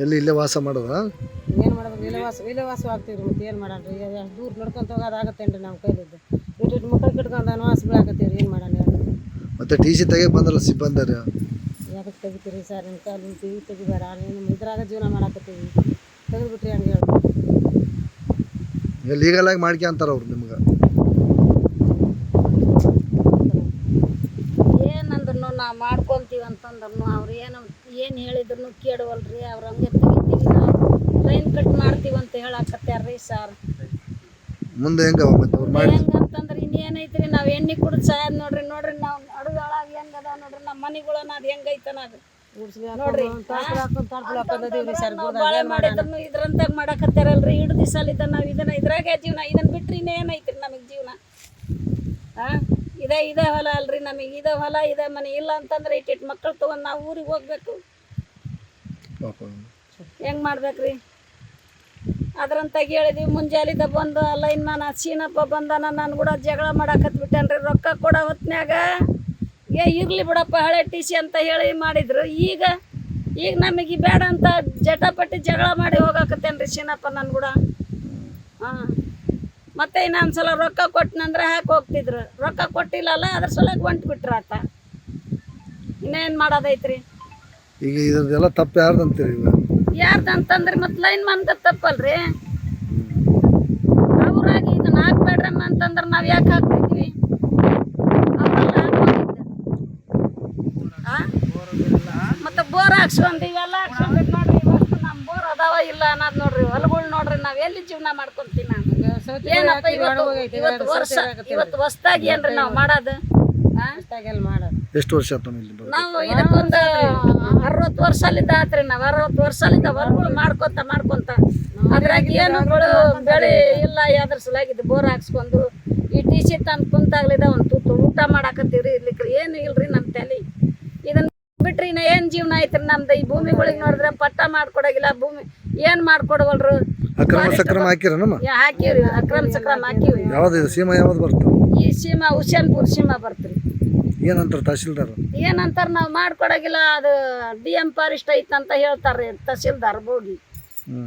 ಎಲ್ಲಿ ಇಲ್ಲೇ ವಾಸ ಮಾಡೋದ? ಏನು ಮಾಡೋದು? ವಿಲವಾಸ ಆಗ್ತೀವಿ ರೀ. ಮತ್ತೆ ಏನು ಮಾಡೋಣ ರೀ? ದೂರ ನಡ್ಕೊಂತ ಹೋಗೋದಾಗತ್ತೇನ್ರಿ ನಮ್ಮ ಕೈಲಿದ್ದು? ಇಟ್ಟು ಮಕ್ಕಳು ಕಿಟ್ಕೊಂಡು ವಾಸ ಬೀಳಾಕತ್ತೀವಿ ರೀ. ಏನು ಮಾಡೋಣ ಹೇಳಿ? ಮತ್ತೆ ಟಿ ಸಿ ತೆಗೆ ಬಂದಲ್ಲ ಸಿಬ್ಬಂದಿ ಯಾಕೆ ತೆಗಿತೀರಿ ಸರ್? ನಿಮ್ಮ ಕಾಲು ನಿಂತೀವಿ ತೆಗಿಬೇಡ, ನಿಮ್ಮ ಇದ್ರಾಗ ಜೀವನ ಮಾಡಾಕತ್ತೀವಿ, ತೆಗೆದ್ಬಿಟ್ರಿ ಹಂಗೆ ಹೇಳ್ಬೋದು. ಲೀಗಲ್ ಆಗಿ ಮಾಡ್ಕೊಂತಾರ ಅವ್ರು ನಿಮ್ಗೆ? ಏನಂದ್ರೂ ನಾವು ಮಾಡ್ಕೊತೀವಿ ಅಂತಂದ್ರೂ ಅವ್ರು ಏನು ಹೇಳಿದ್ರು ಕೇಳುವಲ್ರಿ. ಅವ್ರು ಹಂಗೆ ತೆಗಿತೀವಿ, ಲೈನ್ ಕಟ್ ಮಾಡ್ತೀವಿ ಅಂತ ಹೇಳಾಕತ್ಯಾರ್ರಿ ಸರ್. ಮುಂದೆ ಹೆಂಗಂತಂದ್ರೆ ಇನ್ನೇನೈತ್ರಿ? ನಾವು ಎಣ್ಣೆ ಕುಡಿದು ಸಾಯದ್ ನೋಡ್ರಿ ನಾವು ಅಡುಗೊಳಾಗ ಹೆಂಗದ ನೋಡ್ರಿ, ನಮ್ಮ ಮನೆಗಳನ್ನ ಅದು ಹೆಂಗೈತನ ಅದು ನೋಡ್ರಿ. ಬಾಳೆ ಮಾಡಿದ್ರು ಇದ್ರಂತಾಗ ಮಾಡಾಕತ್ತಾರಲ್ರಿ. ಇಡು ದಿವಸಲಿದ್ದ ನಾವು ಇದ್ರಾಗೆ ಜೀವನ, ಇದನ್ನ ಬಿಟ್ರಿ ಇನ್ನೇನೈತ್ರಿ ನಮಗೆ ಜೀವನ? ಇದೇ ಹೊಲ ಅಲ್ರಿ ನಮಗೆ, ಇದೇ ಹೊಲ ಇದೇ ಮನೆ. ಇಲ್ಲ ಅಂತಂದ್ರೆ ಇಟ್ಟಿಟ್ಟು ಮಕ್ಕಳು ತೊಗೊಂಡು ನಾವು ಊರಿಗೆ ಹೋಗ್ಬೇಕು. ಹೆಂಗೆ ಮಾಡ್ಬೇಕ್ರಿ? ಅದ್ರಂತಾಗ ಹೇಳಿದ್ವಿ. ಮುಂಜಾಲಿದ್ದ ಬಂದು ಲೈನ್ ಮ್ಯಾನ್ ಸೀನಪ್ಪ ಬಂದಾನ, ನಾನು ಕೂಡ ಜಗಳ ಮಾಡಾಕತ್ಬಿಟ್ಟೇನ್ರಿ. ರೊಕ್ಕ ಕೊಡೋ ಹೊತ್ನ್ಯಾಗ ಇರ್ಲಿ ಬಿಡಪ್ಪ ಹಳೆ ಟಿ ಸಿ ಅಂತ ಹೇಳಿ ಮಾಡಿದ್ರು. ಈಗ ನಮಗೆ ಬೇಡ ಅಂತ ಜಟಾಪಟ್ಟಿ ಜಗಳ ಮಾಡಿ ಹೋಗಾಕತ್ತೇನ್ರಿ ಸೀನಪ್ಪ ನಾನು ಕೂಡ. ಮತ್ತೆ ಇನ್ನೊಂದ್ಸಲ ರೊಕ್ಕ ಕೊಟ್ಟನಂದ್ರೆ ಹಾಕಿ ಹೋಗ್ತಿದ್ರು. ರೊಕ್ಕ ಕೊಟ್ಟಿಲ್ಲಲ್ಲ, ಅದ್ರ ಸಲುವಾಗಿ ಹೊಂಟು ಬಿಟ್ರು ಆತ. ಇನ್ನೇನು ಮಾಡೋದೈತ್ರಿ? ಈಗ ಇದೆಲ್ಲ ತಪ್ಪು ಯಾರ್ದಂತೀರಿ? ಯಾರ್ದಂತಂದ್ರೆ ಮತ್ತೆ ಲೈನ್ ಮಂದ ತಪ್ಪಲ್ರಿ. ಅವ್ರಾಗಿ ಇದನ್ನ ಹಾಕ್ಬೇಡ್ರಮ್ಮ ಅಂತಂದ್ರೆ ನಾವು ಯಾಕೆ ಹಾಕ್ತಿದ್ವಿ? ಮತ್ತೆ ಬೋರ್ ಹಾಕ್ಸ್ಕೊಂಡ್ ಇವೆಲ್ಲ ಹಾಕ್ಸ್ಕೊಂಡ್ರಿ ನೋಡ್ರಿ. ಇವತ್ತು ನಮ್ಮ ಬೋರ್ ಅದಾವ ಇಲ್ಲ ಅನ್ನೋದು ನೋಡ್ರಿ. ಹೊಲಗಳು ನೋಡ್ರಿ, ನಾವು ಎಲ್ಲಿ ಜೀವನ ಮಾಡ್ಕೊಂತೀವಿ? ನಾನು ಏನಪ್ಪ ಇವತ್ತು ಹೊಸ್ದಾಗಿ ಏನ್ರಿ ನಾವು ಮಾಡೋದು? ಎಷ್ಟು ವರ್ಷ ಆಯ್ತು ನಾವು ಇದಕ್ಕೊಂದು 60 ವರ್ಷಲಿದ್ದ ಆತ್ರಿ. ನಾವು 60 ವರ್ಷಲಿದ್ದ ಹೊಲಗಳು ಮಾಡ್ಕೊಂತ ಅದ್ರಾಗ ಏನು ಬೆಳೆ ಇಲ್ಲ. ಯಾವ್ದ್ರ ಸಲಾಗಿದ್ದು ಬೋರ್ ಹಾಕ್ಸ್ಕೊಂಡು ಈ ಟಿ ಸಿ ತಂದು ಕುಂತಾಗ್ಲಿದ ಒಂದು ತುತ್ತು ಊಟ ಮಾಡಾಕತ್ತೀವ್ರಿ. ಇರ್ಲಿಕ್ರಿ ಏನು ಇಲ್ರಿ ನಮ್ಮ ತಲೆ. ಇದನ್ನ ಬಿಟ್ರಿ ಇನ್ನ ಏನು ಜೀವನ ಐತ್ರಿ ನಮ್ದು? ಈ ಭೂಮಿಗಳಿಗೆ ನೋಡಿದ್ರೆ ಪಟ್ಟ ಮಾಡ್ಕೊಡೋಗಿಲ್ಲ, ಭೂಮಿ ಏನು ಮಾಡ್ಕೊಡವಲ್ರು. ಅಕ್ರಮ ಸಕ್ರಮ ಹಾಕಿರಮ್ಮ? ಹಾಕಿವ್ರಿ, ಅಕ್ರಮ ಸಕ್ರಮ ಹಾಕಿವ್ರಿ. ಯಾವ್ದು ಸೀಮಾ ಯಾವ್ದು ಬರ್ತದೆ? ಈ ಸೀಮಾ ಹುಸೇನ್ಪುರ್ ಸೀಮಾ ಬರ್ತೀರಿ. ಏನಂತಾರ ತಹಶೀಲ್ದಾರ್? ಏನಂತಾರ ನಾವು ಮಾಡ್ಕೊಡಗಿಲ್ಲ, ಅದು DM ಫಾರೆಸ್ಟ್ ಐತಂತ ಹೇಳ್ತಾರ್ರಿ ತಹಶೀಲ್ದಾರ್. ಹೋಗಿ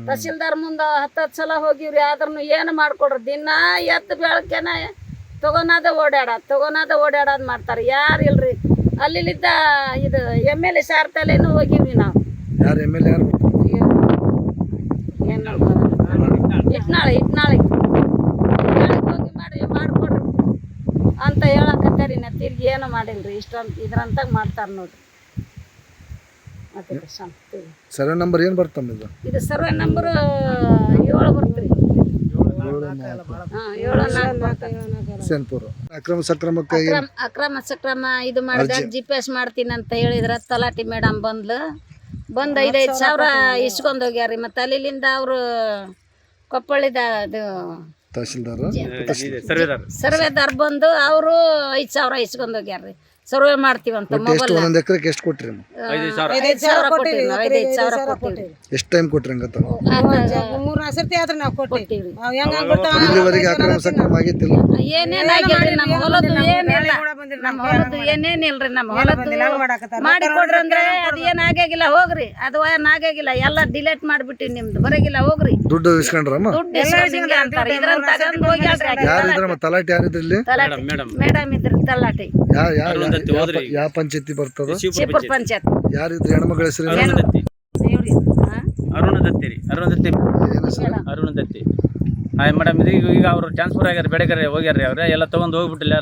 ತಹಶೀಲ್ದಾರ್ ಮುಂದೆ 10 ಸಲ ಹೋಗಿವ್ರಿ, ಆದ್ರೂ ಏನು ಮಾಡ್ಕೊಡ್ರಿ. ದಿನ ಎತ್ತು ಬೆಳಕೆನ ತಗೊಳೋದ ಓಡಾಡೋದು ಮಾಡ್ತಾರೆ. ಯಾರು ಇಲ್ರಿ. ಅಲ್ಲಿದ್ದ ಇದು MLA ಸಾರ್ ತಲೆನೂ ಹೋಗಿವ್ರಿ ನಾವು. ಯಾರು MLA ಯಾರು? ಏನು ಇಟ್ನಾಳಿಗೆ ಹೋಗಿ ಮಾಡ್ಕೊಡ್ರಿ ಅಂತ ಹೇಳಕತ್ತಾರಿ. ನಾ ತಿರ್ಗಿ ಏನೋ ಮಾಡಿಲ್ರಿ. ಇದ್ರಂತಾಗ ಮಾಡ್ತಾರೆ ನೋಡ್ರಿ. ಸರ್ವೆ ನಂಬರ್ ಏನು ಬರ್ತಮ್ಮ ಇದು? ಇದು ಸರ್ವೆ ನಂಬರ್ 7 ಬರ್ತೀರಿ. 7 ಅಕ್ರಮ ಸಕ್ರಮಕ್ಕೆ ಅಕ್ರಮ ಸಕ್ರಮ ಇದು ಮಾಡಿದಾಗ GPS ಮಾಡ್ತೀನಿ ಅಂತ ಹೇಳಿದ್ರ ತಲಾಟಿ ಮೇಡಮ್ ಬಂದು 5,000 ಇಸ್ಕೊಂಡ್ ಹೋಗ್ಯಾರ್ರಿ. ಮತ್ತೆ ಅಲ್ಲಿಂದ ಅವರು ಕೊಪ್ಪಳಿದ ಅದು ಸರ್ವೇದಾರ್ ಬಂದು ಅವರು 5,000 ಇಸ್ಕೊಂಡ್ ಹೋಗ್ಯಾರ್ರಿ. ಸರ್ವೆ ಮಾಡ್ತೀವಂತ ಮೊಬೈಲ್. ಒಂದೊಂದು ಎಕರೆಗೆ ಎಷ್ಟು ಕೊಟ್ರಿ? 5,000 ಕೊಟ್ಟಿವಿ. 5,000 ಕೊಟ್ಟಿವಿ. ಎಷ್ಟು ಟೈಮ್ ಕೊಟ್ರಿ? ಹಂಗತ್ತ 3-4 ಸರ್ತಿ ಆದ್ರೆ ನಾವು ಕೊಟ್ಟಿವಿ. ಇಲ್ಲಿವರೆಗೆ ಅಕ್ರಮ ಸಕ್ರಮ ಆಗೈತಿಲ್ಲ? ಏನೇನಾಗಿಲ್ರಿ ನಮ್ಮ ಹೊಲದ್ದು? ಏನಿಲ್ಲ ನಮ್ಮ ಹೊಲದ್ದು, ಏನೇನಿಲ್ರಿ ನಮ್ಮ ಹೊಲದ್ದು. ಮಾಡಿ ಕೊಡ್ರಿ ಅಂದ್ರೆ ಅದು ಏನಾಗಿಲ್ಲ. ಹೋಗ್ರಿ, ಅದು ಏನಾಗಿಲ್ಲ. ಎಲ್ಲ ಡಿಲೇಟ್ ಮಾಡ್ಬಿಟ್ಟಿವಿ. ನಿಮ್ದು ಬರಗಿಲ್ಲ, ಹೋಗ್ರಿ. ದುಡ್ಡು ಇಸ್ಕೊಂಡ್ರಮ್ಮ? ದುಡ್ಡು ಇಸ್ಕೊಂಡ್ ಅಂತಾರೆ. ಇದ್ರಂತ ತಗೊಂಡ್ ಹೋಗ್ಯಾಳ್ರಿ. ತಲಾಟಿ ಯಾರಿದ್ರಿ ಇಲ್ಲಿ? ಮೇಡಮ್ ಇದ್ರಿ ತಲಾಟಿ. ಯಾವ ಪಂಚಾಯತಿ ಬರ್ತದ? ಶಿವಪುರ ಪಂಚಾಯತ್. ಯಾರಿದ್ರು ಹೆಣ್ಮಗಳ ಹೆಸರು? ಅರುಣ ದತ್ತಿ. ಹಾಯ್ ಮೇಡಮ್, ಈಗ ಅವ್ರು ಟ್ರಾನ್ಸ್ಫರ್ ಆಗ್ಯಾರ, ಬೆಳಗಾರಿ ಹೋಗ್ಯಾರ್ರಿ. ಅವ್ರೆ ಎಲ್ಲ ತಗೊಂಡ್ ಹೋಗ್ಬಿಟ್ಟಿಲ್ಲ.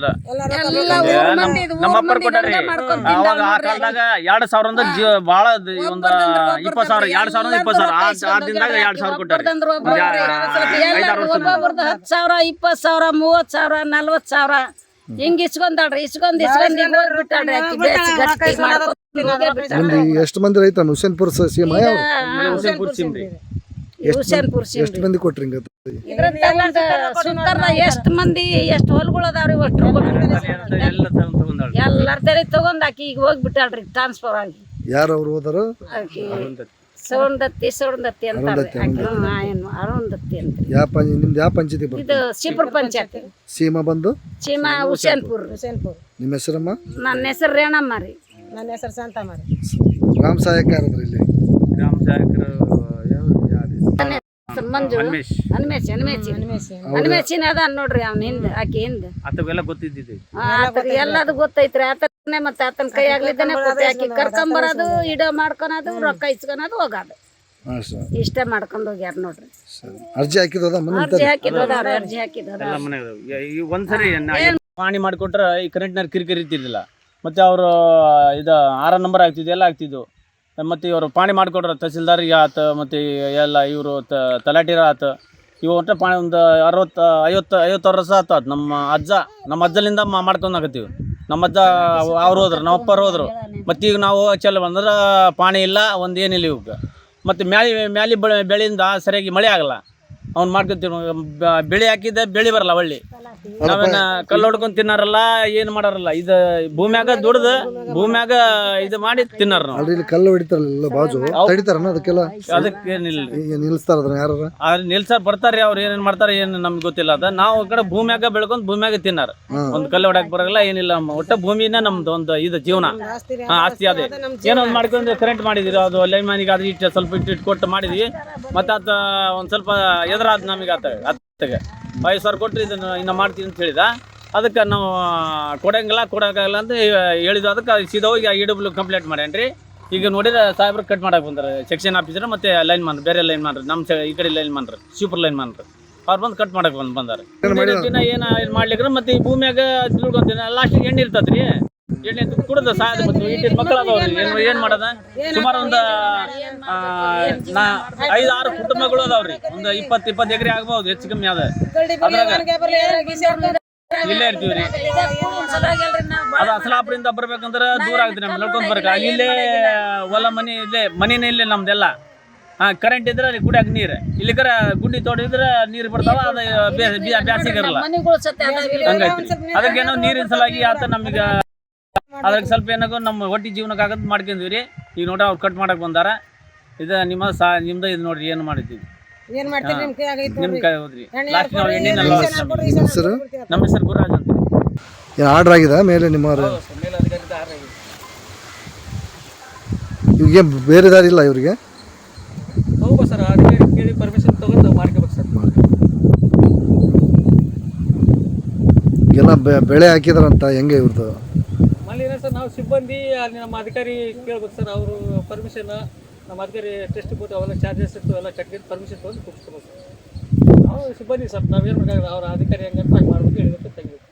ನಮ್ಮ ಅಪ್ಪರ್ ಕೊಟ್ಟಾರ್ರಿ. ಅವಾಗ ಆ ಕಾಲದಾಗ 2,000 ಭಾಳ ಒಂದು 20,000, 2,000 20,000 ಆ ದಿನದಾಗ 2,000 ಕೊಟ್ಟಾರ್ರಿ. ಒಬ್ಬೊಬ್ರದ್ದು 10,000, 20,000, 30,000, 40,000 ಹಿಂಗ ಇಸ್ಕೊಂಡಾಳ್ರಿ. ಇಸ್ಕೊಂಡ್ ಹೋಗ್ಬಿಟ್ಟಾಳ್ರಿ. ನಿಮ್ದು ಎಷ್ಟು ಮಂದಿ ರೈತ ಹುಸೇನ್ಪುರ ಸೀಮಾ ಯಾವ ಹುಸೇನ್ಪುರ್ ಸಿಮ್ರಿ ಹುಸೇನ್ಪುರ್ ಎಷ್ಟು ಮಂದಿ ಕೊಟ್ರಿ ಹಿಂಗ ಇದ್ರಂತ ಒಂದು ಸುತ್ತರ್ನ ಎಷ್ಟು ಮಂದಿ ಎಷ್ಟು ಹೊಲ್ಗಳು ಅದಾವ್ರಿ ಒಟ್ಟು ಎಲ್ಲ ತಗೊಂಡಾಳ ಎಲ್ಲಾರ ತಲೆ ತಗೊಂಡ್ ಆಕಿ ಈಗ ಹೋಗ್ಬಿಟ್ಟಾಳ್ರಿ ಟ್ರಾನ್ಸ್ಫರ್ ಆಗಿ ಯಾರು ಅವ್ರು ಹೋದಾರ ಆಕಿ ಸೌಂದತ್ತಿ ಅಂತಾರೆ ಅರುಂಧತ್ತಿ ಅಂತ ನಿಮ್ದು ಯಾವ ಪಂಚಾಯತಿ ಬರ್ತದೆ ಇದು ಶಿಪುರ್ ಪಂಚಾಯತಿ ಸೀಮಾ ಬಂದು ಸೀಮಾ ಹುಸೇನ್ಪುರ್ ನಿಮ್ಮ ಹೆಸರಮ್ಮ ನನ್ನ ಹೆಸರು ರೇಣಮ್ಮ ರೀ ನನ್ನ ಹೆಸರು ಶಾಂತಮ್ಮ ರೀ ಗ್ರಾಮ ಸಹಾಯಕ ಯಾರದ್ರ ಇಲ್ಲಿ ಗ್ರಾಮ ಸಹಾಯಕರು ಮಂಜು ಹನುಮೇಶ್ ಹನುಮೇಶಿನ ಅದ ನೋಡ್ರಿ ಅವ್ನ ಹಿಂದ ಆಕಿ ಹಿಂದ ಅತವೆಲ್ಲ ಗೊತ್ತಿದ್ದಿದೆ ಎಲ್ಲದು ಗೊತ್ತೈತ್ರಿ ಆತನೇ ಮತ್ತೆ ಆತನ ಕೈ ಆಗ್ಲಿದ್ದಾನೆ ಆಕಿ ಕರ್ಕೊಂಬರೋದು ಇಡೋ ಮಾಡ್ಕೊಳೋದು ರೊಕ್ಕ ಇಸ್ಕೊಳೋದು ಹೋಗೋದು ಹಾಂ ಸರ್ ಇಷ್ಟ ಮಾಡ್ಕೊಂಡು ಹೋಗ್ಯಾರ ನೋಡ್ರಿ ಸರಿ ಅರ್ಜಿ ಹಾಕಿದದ ಅರ್ಜಿ ಹಾಕಿದ್ದವ್ರ ಅರ್ಜಿ ಹಾಕಿದ್ದವ್ರ ಎಲ್ಲ ಮನೆಗೆ ಈ ಒಂದ್ಸರಿ ಪಾಣಿ ಮಾಡಿಕೊಟ್ರೆ ಈ ಕರೆಂಟ್ನಾರು ಕಿರಿಕಿರಿ ಇರ್ತಿರ್ಲಿಲ್ಲ ಮತ್ತು ಅವರು ಇದು 6 ನಂಬರ್ ಆಗ್ತಿದ್ದು ಎಲ್ಲ ಆಗ್ತಿದ್ದು ಮತ್ತು ಇವರು ಪಾಣಿ ಮಾಡಿಕೊಟ್ರೆ ತಹಸೀಲ್ದಾರಿಗೆ ಆತು ಮತ್ತು ಎಲ್ಲ ಇವರು ತಲಾಟಿರ ಆತು ಇವು ಒಟ್ಟು ಪಾಣಿ ಒಂದು 60-50 ವರ್ಷ ಆತು ನಮ್ಮ ಅಜ್ಜಲಿಂದ ಮಾಡ್ಕೊಂಡು ಆಗತ್ತೀವಿ ನಮ್ಮ ಅಜ್ಜ ಅವ್ರು ಹೋದ್ರು ನಮ್ಮ ಅಪ್ಪರು ಹೋದ್ರು ಮತ್ತು ಈಗ ನಾವು ಚಲ ಬಂದ್ರೆ ಪಾಣಿ ಇಲ್ಲ ಒಂದು ಏನಿಲ್ಲ ಇವಕ್ಕೆ ಮತ್ತು ಮ್ಯಾಲಿ ಬೆಳೆಯಿಂದ ಸರಿಯಾಗಿ ಮಳೆ ಆಗಲ್ಲ ಅವ್ನು ಮಾಡ್ಕೊತೀವಿ ಬೆಳೆ ಹಾಕಿದ್ದೆ ಬೆಳೆ ಬರಲ್ಲ ಒಳ್ಳೆ ನಾವೇನ ಕಲ್ಲು ಹೊಡ್ಕೊಂಡು ತಿನ್ನಾರಲ್ಲ ಏನು ಮಾಡಾರಲ್ಲ ಇದು ಭೂಮ್ಯಾಗ ದುಡ್ದು ಭೂಮ್ಯಾಗ ಇದು ಮಾಡಿ ತಿನ್ನಾರ ನಾವು ಅಲ್ಲಿ ಕಲ್ಲು ಹೊಡಿತಾರಲ್ಲ ಬಾಜು ತಡಿತಾರನ ಅದಕ್ಕೆಲ್ಲ ಅದಕ್ಕೇನಿಲ್ಲ ನಿಲ್ಲಿಸ್ತಾರ ಅದನ್ನ ಯಾರು ನಿಲ್ಸಾರ್ ಬರ್ತಾರೆ ಅವ್ರು ಏನೇನ್ ಮಾಡ್ತಾರೆ ಏನು ನಮ್ಗೆ ಗೊತ್ತಿಲ್ಲ ಅದ ನಾವು ಈ ಕಡೆ ಭೂಮ್ಯಾಗ ಬೆಳ್ಕೊಂಡು ಭೂಮ್ಯಾಗ ತಿನ್ನಾರ ಒಂದು ಕಲ್ಲು ಹೊಡಕ್ ಬರಲ್ಲ ಏನಿಲ್ಲ ಒಟ್ಟ ಭೂಮಿನ ನಮ್ದು ಒಂದು ಇದು ಜೀವನ ಆಸ್ತಿ ಅದೇ ಏನೋ ಒಂದು ಮಾಡ್ಕೊಂಡು ಕರೆಂಟ್ ಮಾಡಿದಿರಿ ಅದು ಲೈಮಾನಿಗೆ ಅದು ಇಟ್ಟು ಸ್ವಲ್ಪ ಇಟ್ಟು ಕೊಟ್ಟು ಮಾಡಿದ್ವಿ ಮತ್ತೆ ಆತ ಒಂದು ಸ್ವಲ್ಪ ಎದುರಾದ ನಮಗೆ ಆತಗೆ 5,000 ಕೊಟ್ಟರೆ ಇದನ್ನು ಇನ್ನು ಮಾಡ್ತೀನಿ ಅಂತ ಹೇಳಿದ ಅದಕ್ಕೆ ನಾವು ಕೊಡೋಕ್ಕಾಗಲ್ಲ ಅಂತ ಹೇಳಿದ್ವು ಅದಕ್ಕೆ ಸೀದಾ ಹೋಗಿ EW ಕಂಪ್ಲೇಂಟ್ ಮಾಡ್ಯಾನ್ರಿ ಈಗ ನೋಡಿದ್ರೆ ಸಾಹೇಬ್ರು ಕಟ್ ಮಾಡಕ್ಕೆ ಬಂದಾರೆ ಸೆಕ್ಷನ್ ಆಫೀಸರ್ ಮತ್ತು ಲೈನ್ ಮನ್ ಬೇರೆ ಲೈನ್ ಮಾಡ್ರಿ ನಮ್ಮ ಈ ಕಡೆ ಲೈನ್ ಮಾಡ್ರಿ ಸೂಪರ್ ಲೈನ್ ಮಾಡ್ರಿ ಅವ್ರು ಬಂದು ಕಟ್ ಮಾಡಕ್ಕೆ ಬಂದಾರೆ ಏನು ಮಾಡ್ಲಿಕ್ಕೆ ಮತ್ತು ಈ ಭೂಮಿಯಾಗ ತಿಳ್ಕೊಂತೀನಿ ಲಾಸ್ಟಿಗೆ ಎಣ್ಣೆ ಇರ್ತದೆ ರೀ ಎಣ್ಣೆ ಕುಡ್ದು ಸಾಯದ ಮತ್ತು ಇಟ್ಟಿನ ಮಕ್ಕಳು ಅದಾವ್ರಿ ಏನು ಮಾಡೋದ ಸುಮಾರು ಒಂದು 5-6 ಕುಟುಂಬಗಳು ಅದಾವ್ರಿ ಒಂದು 20 ಎಕರೆ ಆಗ್ಬೋದು ಹೆಚ್ಚು ಕಮ್ಮಿ ಅದ ಇಲ್ಲೇ ಇರ್ತೀವಿ ರೀ ಅದು ಅಸಲಾಪುರಿಂದ ಬರ್ಬೇಕಂದ್ರೆ ದೂರ ಆಗುತ್ತೆ ನಮ್ಗೆ ನಡ್ಕೊಂಡು ಬರ್ಕ ಇಲ್ಲೇ ಹೊಲ ಮನಿನೇ ಇಲ್ಲೇ ನಮ್ದೆಲ್ಲ ಕರೆಂಟ್ ಇದ್ರೆ ಅಲ್ಲಿ ಕುಡಿಯಾಕ ನೀರು ಇಲ್ಲಿಕರ ಗುಂಡಿ ತೋಡಿದ್ರೆ ನೀರು ಬರ್ತಾವ ಅದು ಬ್ಯಾಸಿಗೆ ಇರಲ್ಲ ಹಂಗೈತಿ ಅದಕ್ಕೇನೋ ನೀರಿನ ಸಲುವಾಗಿ ಆತ ನಮಗೆ ಅದ್ರಾಗ ಸ್ವಲ್ಪ ಏನಾಗೋ ನಮ್ಮ ಒಟ್ಟಿ ಜೀವನಕ್ಕೆ ಆಗದ್ ಮಾಡ್ಕೊಂಡ್ವಿ ರೀ ಈಗ ನೋಡ್ರಿ ಅವ್ರು ಕಟ್ ಮಾಡಕ್ ಬಂದಾರ ಇದು ನಿಮ್ದು ಇದು ನೋಡ್ರಿ ಏನು ಮಾಡಿದ್ದೀವಿ ನಿಮ್ ಕೈ ಹೋದ್ರಿ ಲಾಸ್ಟ್ ನಾವು ಎಣ್ಣೆನೆಲ್ಲ ನಮ್ಮ ಹೆಸರು ಗುರುರಾಜ್ ಅಂತ ಏನು ಆರ್ಡರ್ ಆಗಿದೆ ಮೇಲೆ ನಿಮ್ಮ ಇವ್ರಿಗೆ ಬೇರೆ ದಾರಿ ಇಲ್ಲ ಇವ್ರಿಗೆ ಹೋಗ್ಬೋದು ಸರ್ ಅಧಿಕಾರಿ ಕೇಳಿ ಪರ್ಮಿಷನ್ ತೊಗೊಂಡು ಮಾಡ್ಕೋಬೇಕು ಸರ್ ಎಲ್ಲ ಬೆಳೆ ಹಾಕಿದಾರಂತ ಹೆಂಗೆ ಇವ್ರದ್ದು ಮಲ್ಲಿನ ಸರ್ ನಾವು ಸಿಬ್ಬಂದಿ ಅಲ್ಲಿ ನಮ್ಮ ಅಧಿಕಾರಿ ಕೇಳ್ಬೇಕು ಸರ್ ಅವರು ಪರ್ಮಿಷನ್ ನಮ್ಮ ಅಧಿಕಾರಿ ಟೆಸ್ಟ್ ಕೊಟ್ಟು ಅವೆಲ್ಲ ಚಾರ್ಜಸ್ ಇತ್ತು ಎಲ್ಲ ಕಟ್ಟಿದ್ದು ಪರ್ಮಿಷನ್ ತೊಗೊಂಡು ಕೂರಿಸ್ಕೋಬೇಕು ಸರ್ ನಾವು ಸಿಬ್ಬಂದಿ ಸರ್ ನಾವೇನು ಮಾಡೋದು ಅವ್ರ ಅಧಿಕಾರಿ ಹೆಂಗಂತ ಮಾಡ್ಬೇಕು ಹೇಳಿದ್ರೆ ತೆಗಿಬೇಕು